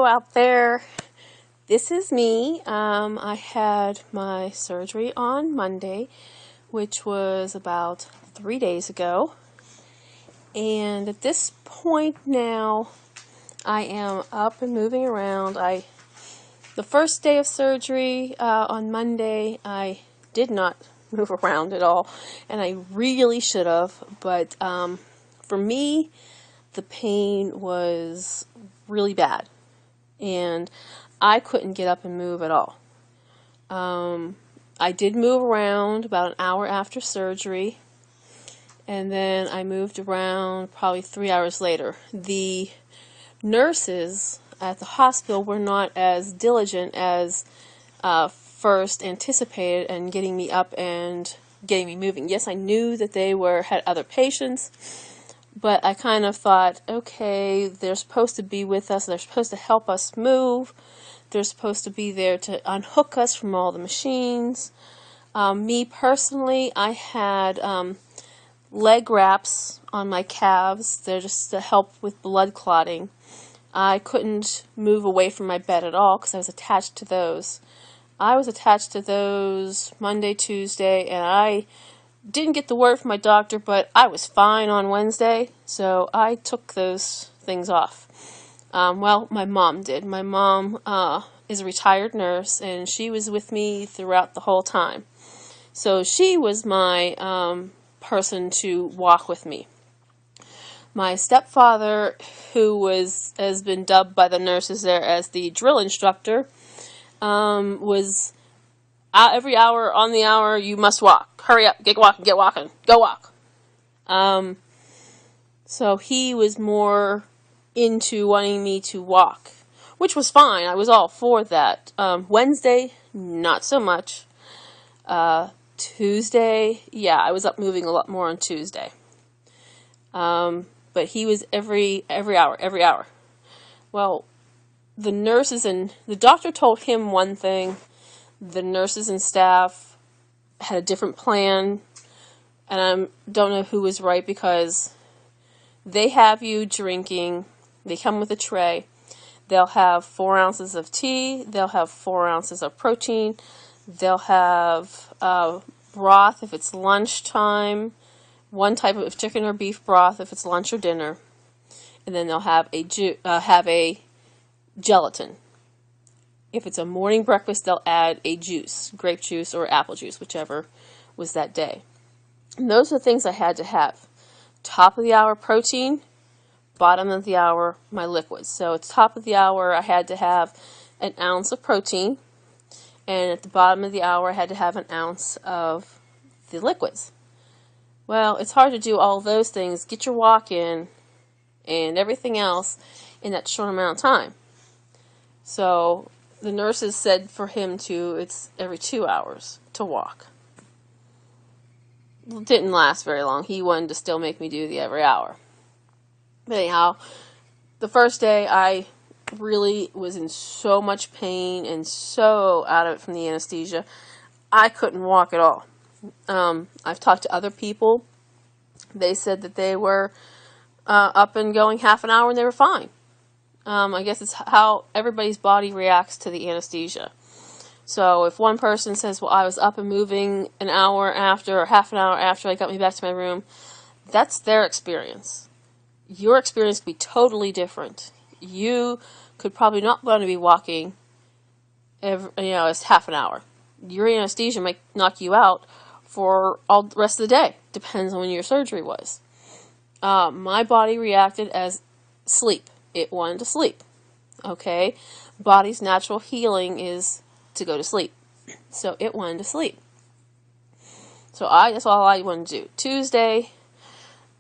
Hello out there. This is me. I had my surgery on Monday, which was about 3 days ago. And at this point now, I am up and moving around. The first day of surgery on Monday, I did not move around at all, and I really should have. But for me, the pain was really bad, and I couldn't get up and move at all. I did move around about an hour after surgery, and then I moved around probably 3 hours later. The nurses at the hospital were not as diligent as first anticipated in getting me up and getting me moving. Yes, I knew that they had other patients, but I kind of thought, okay, they're supposed to be with us, they're supposed to help us move, they're supposed to be there to unhook us from all the machines. Me personally, I had leg wraps on my calves. They're just to help with blood clotting. I couldn't move away from my bed at all because I was attached to those. I was attached to those Monday, Tuesday, and I didn't get the word from my doctor, but I was fine on Wednesday, so I took those things off. Well, my mom did. My mom is a retired nurse, and she was with me throughout the whole time. So she was my person to walk with me. My stepfather, who has been dubbed by the nurses there as the drill instructor, was every hour on the hour, you must walk. Hurry up, get walking, go walk. So he was more into wanting me to walk, which was fine. I was all for that. Wednesday, not so much. Tuesday, yeah, I was up moving a lot more on Tuesday. But he was every hour. Well, the nurses and the doctor told him one thing. The nurses and staff had a different plan, and I don't know who was right, because they have you drinking. They come with a tray. They'll have 4 ounces of tea. They'll have 4 ounces of protein. They'll have broth if it's lunchtime. One type of chicken or beef broth if it's lunch or dinner, and then they'll have a gelatin. If it's a morning breakfast, they'll add a juice, grape juice or apple juice, whichever was that day. And those are the things I had to have. Top of the hour protein, bottom of the hour my liquids. So at the top of the hour I had to have an ounce of protein, and at the bottom of the hour I had to have an ounce of the liquids. Well, it's hard to do all those things, get your walk in, and everything else in that short amount of time. So the nurses said for him it's every 2 hours to walk. It didn't last very long. He wanted to still make me do the every hour. But anyhow, the first day I really was in so much pain and so out of it from the anesthesia, I couldn't walk at all. I've talked to other people. They said that they were up and going half an hour and they were fine. I guess it's how everybody's body reacts to the anesthesia. So if one person says, well, I was up and moving an hour after or half an hour after I got me back to my room, that's their experience. Your experience could be totally different. You could probably not want to be walking it's half an hour. Your anesthesia might knock you out for all the rest of the day. Depends on when your surgery was. My body reacted as sleep. It wanted to sleep. Okay? Body's natural healing is to go to sleep. So it wanted to sleep. So that's all I wanted to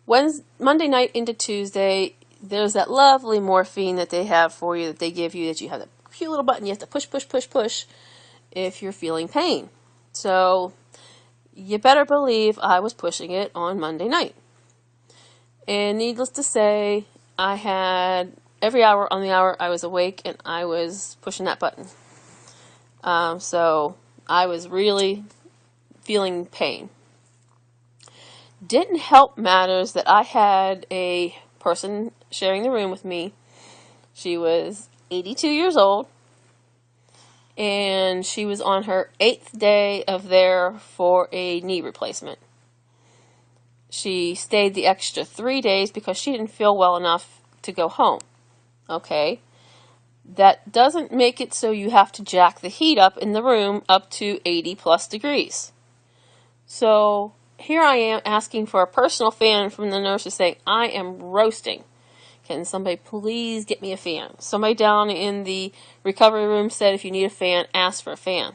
do. Monday night into Tuesday, there's that lovely morphine that they have for you, that they give you, that you have that cute little button. You have to push if you're feeling pain. So you better believe I was pushing it on Monday night. And needless to say, I had every hour on the hour I was awake and I was pushing that button. So I was really feeling pain. Didn't help matters that I had a person sharing the room with me. She was 82 years old, and she was on her 8th day of there for a knee replacement. She stayed the extra 3 days because she didn't feel well enough to go home. Okay, that doesn't make it so you have to jack the heat up in the room up to 80 plus degrees. So here I am asking for a personal fan from the nurses saying, I am roasting. Can somebody please get me a fan? Somebody down in the recovery room said if you need a fan, ask for a fan.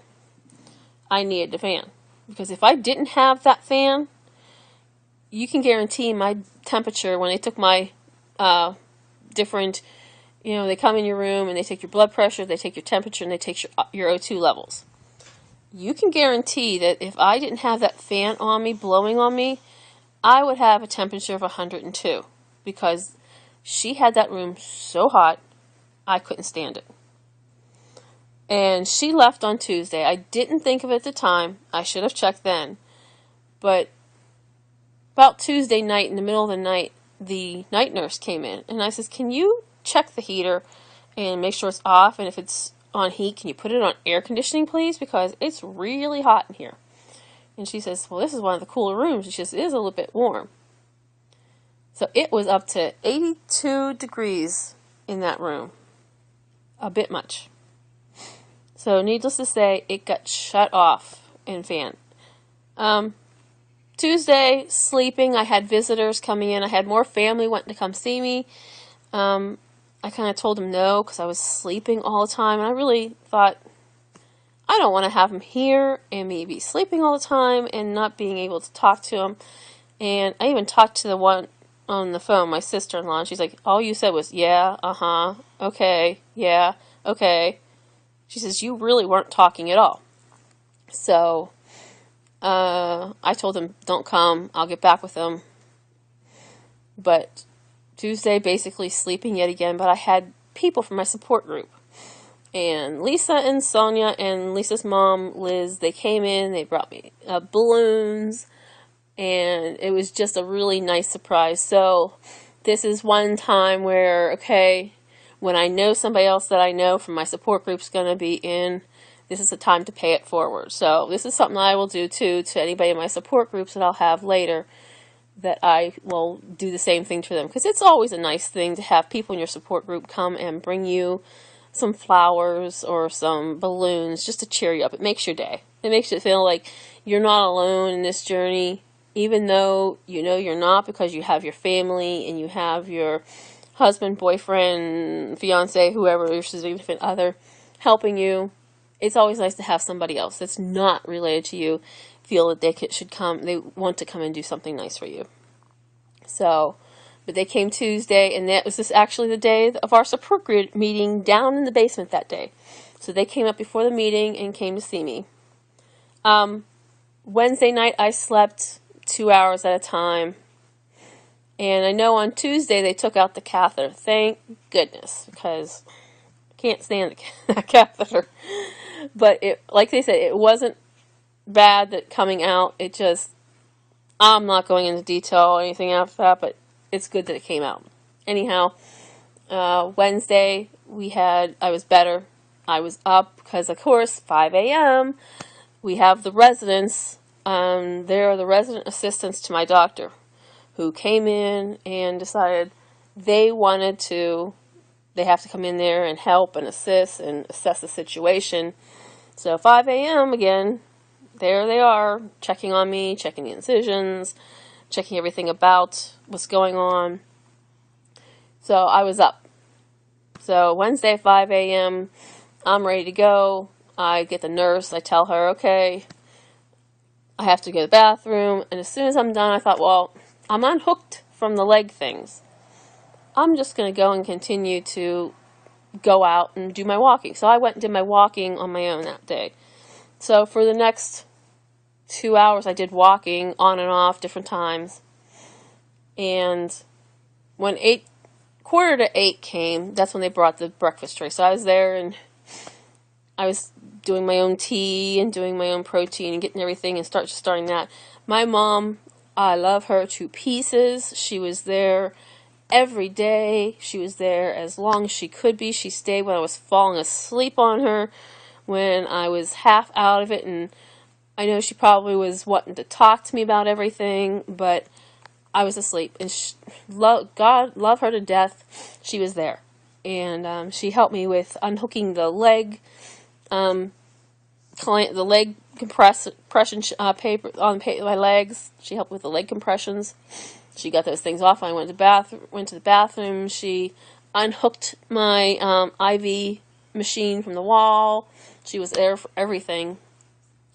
I needed a fan. Because if I didn't have that fan, you can guarantee my temperature when they took my different, they come in your room and they take your blood pressure, they take your temperature, and they take your O2 levels. You can guarantee that if I didn't have that fan on me, blowing on me, I would have a temperature of 102 because she had that room so hot, I couldn't stand it. And she left on Tuesday. I didn't think of it at the time. I should have checked then. But about Tuesday night, in the middle of the night, the night nurse came in. And I says, can you check the heater and make sure it's off? And if it's on heat, can you put it on air conditioning, please? Because it's really hot in here. And she says, well, this is one of the cooler rooms. And she says, it is a little bit warm. So it was up to 82 degrees in that room. A bit much. So needless to say, it got shut off and fanned. Tuesday, sleeping. I had visitors coming in. I had more family wanting to come see me. I kind of told them no because I was sleeping all the time. And I really thought, I don't want to have them here and me be sleeping all the time and not being able to talk to them. And I even talked to the one on the phone, my sister-in-law, and she's like, all you said was, yeah, uh-huh, okay, yeah, okay. She says, you really weren't talking at all. So I told them, don't come, I'll get back with them. But Tuesday, basically sleeping yet again, but I had people from my support group. And Lisa and Sonia and Lisa's mom, Liz, they came in, they brought me balloons, and it was just a really nice surprise. So this is one time where, okay, when I know somebody else that I know from my support group is going to be in, this is the time to pay it forward. So this is something I will do too to anybody in my support groups that I'll have later, that I will do the same thing to them. Because it's always a nice thing to have people in your support group come and bring you some flowers or some balloons just to cheer you up. It makes your day. It makes you feel like you're not alone in this journey, even though you know you're not, because you have your family and you have your husband, boyfriend, fiance, whoever, your significant other helping you. It's always nice to have somebody else that's not related to you feel that they should come, they want to come and do something nice for you. So, but they came Tuesday, and that was actually the day of our support group meeting down in the basement that day. So they came up before the meeting and came to see me. Wednesday night I slept 2 hours at a time. And I know on Tuesday they took out the catheter. Thank goodness, because I can't stand the catheter. But it, like they said, it wasn't bad that coming out. It just, I'm not going into detail or anything after that, but it's good that it came out. Anyhow, Wednesday I was better. I was up because, of course, 5 a.m. we have the residents. They're the resident assistants to my doctor, who came in and decided they have to come in there and help and assist and assess the situation. So 5 a.m. again, there they are, checking on me, checking the incisions, checking everything about what's going on. So I was up. So Wednesday, 5 a.m., I'm ready to go. I get the nurse, I tell her, okay, I have to go to the bathroom. And as soon as I'm done, I thought, well, I'm unhooked from the leg things. I'm just going to go and continue to go out and do my walking. So I went and did my walking on my own that day. So for the next 2 hours, I did walking on and off different times. And when 7:45 came, that's when they brought the breakfast tray. So I was there and I was doing my own tea and doing my own protein and getting everything and starting that. My mom, I love her to pieces. She was there every day. She was there as long as she could be. She stayed when I was falling asleep on her, when I was half out of it, and I know she probably was wanting to talk to me about everything, but I was asleep. And God love her to death. She was there, and she helped me with unhooking the leg, the leg compression paper on my legs. She helped with the leg compressions. She got those things off. I went to the bathroom. She unhooked my IV machine from the wall. She was there for everything.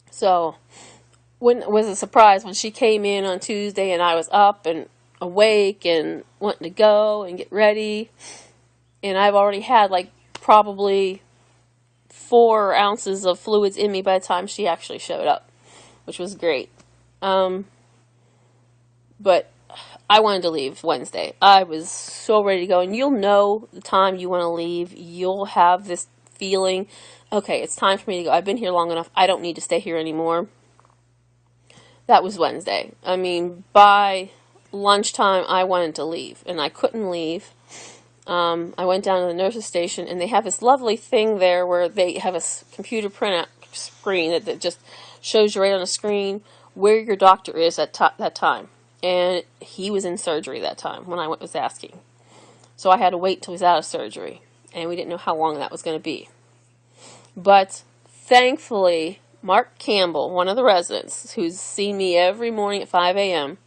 So, it was a surprise when she came in on Tuesday and I was up and awake and wanting to go and get ready. And I've already had like probably 4 ounces of fluids in me by the time she actually showed up, which was great. But I wanted to leave Wednesday. I was so ready to go. And you'll know the time you want to leave. You'll have this feeling, okay, it's time for me to go. I've been here long enough. I don't need to stay here anymore. That was Wednesday. I mean, by lunchtime, I wanted to leave, and I couldn't leave. I went down to the nurse's station, and they have this lovely thing there where they have a computer printout screen that just shows you right on the screen where your doctor is at that time. And he was in surgery that time when I was asking. So I had to wait till he was out of surgery, and we didn't know how long that was going to be. But thankfully, Mark Campbell, one of the residents who's seen me every morning at 5 a.m.,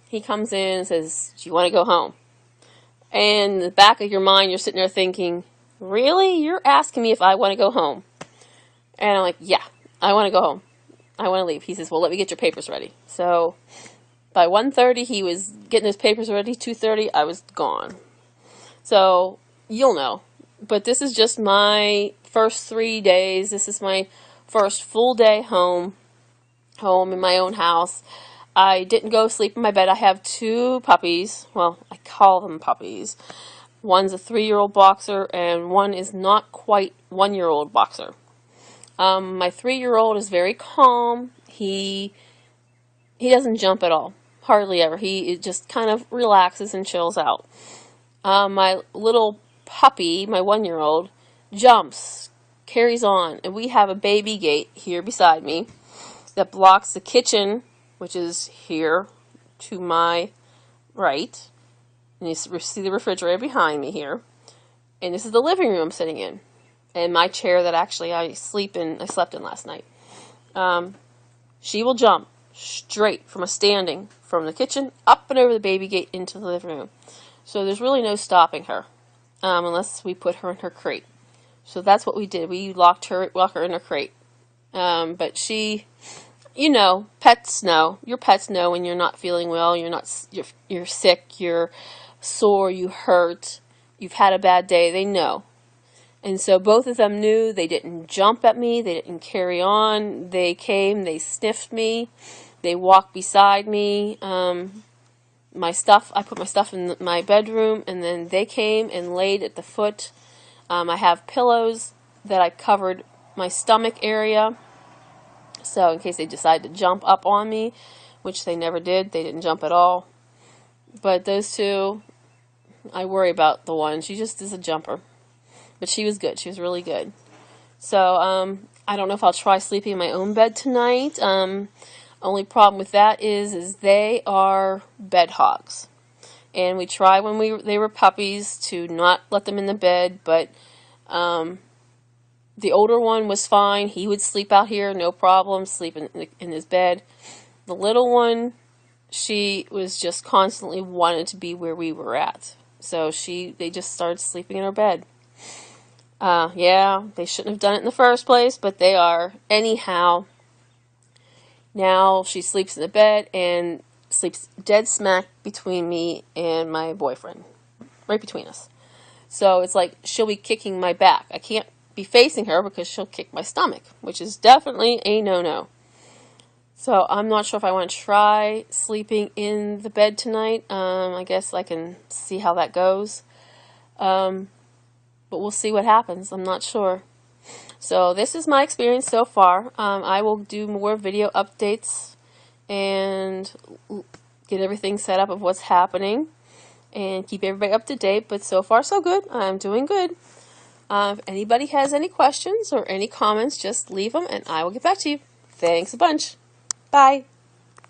he comes in and says, "Do you want to go home?" And in the back of your mind, you're sitting there thinking, really? You're asking me if I want to go home? And I'm like, yeah, I want to go home. I want to leave. He says, well, let me get your papers ready. So by 1:30, he was getting his papers ready. 2:30, I was gone. So you'll know. But this is just my first 3 days. This is my first full day home in my own house. I didn't go sleep in my bed. I have 2 puppies. Well, I call them puppies. One's a 3-year-old boxer, and one is not quite 1-year-old boxer. My 3-year-old is very calm. He doesn't jump at all. Hardly ever. He just kind of relaxes and chills out. My little puppy, my 1-year-old, jumps, carries on, and we have a baby gate here beside me that blocks the kitchen, which is here to my right. And you see the refrigerator behind me here. And this is the living room I'm sitting in. And my chair that actually I slept in last night. She will jump straight from the kitchen up and over the baby gate into the living room. So there's really no stopping her, unless we put her in her crate. So that's what we did. We locked her in her crate. But she, pets know. Your pets know when you're not feeling well. You're sick. You're sore. You hurt. You've had a bad day. They know. And so both of them knew. They didn't jump at me. They didn't carry on. They came. They sniffed me. They walked beside me. My stuff, I put my stuff in my bedroom, and then they came and laid at the foot. I have pillows that I covered my stomach area. So in case they decide to jump up on me, which they never did. They didn't jump at all. But those 2, I worry about the one. She just is a jumper. But she was good. She was really good. So I don't know if I'll try sleeping in my own bed tonight. Only problem with that is they are bed hogs. And we tried when they were puppies to not let them in the bed, but the older one was fine. He would sleep out here, no problem, sleep in his bed. The little one, she was just constantly wanted to be where we were at. So they just started sleeping in her bed. Yeah, they shouldn't have done it in the first place, but they are. Anyhow, now she sleeps in the bed and sleeps dead smack between me and my boyfriend. Right between us. So it's like she'll be kicking my back. I can't be facing her because she'll kick my stomach, which is definitely a no-no. So I'm not sure if I want to try sleeping in the bed tonight. I guess I can see how that goes. But we'll see what happens. I'm not sure. So this is my experience so far. I will do more video updates and get everything set up of what's happening. and keep everybody up to date. But so far, so good. I'm doing good. If anybody has any questions or any comments, just leave them and I will get back to you. Thanks a bunch. Bye.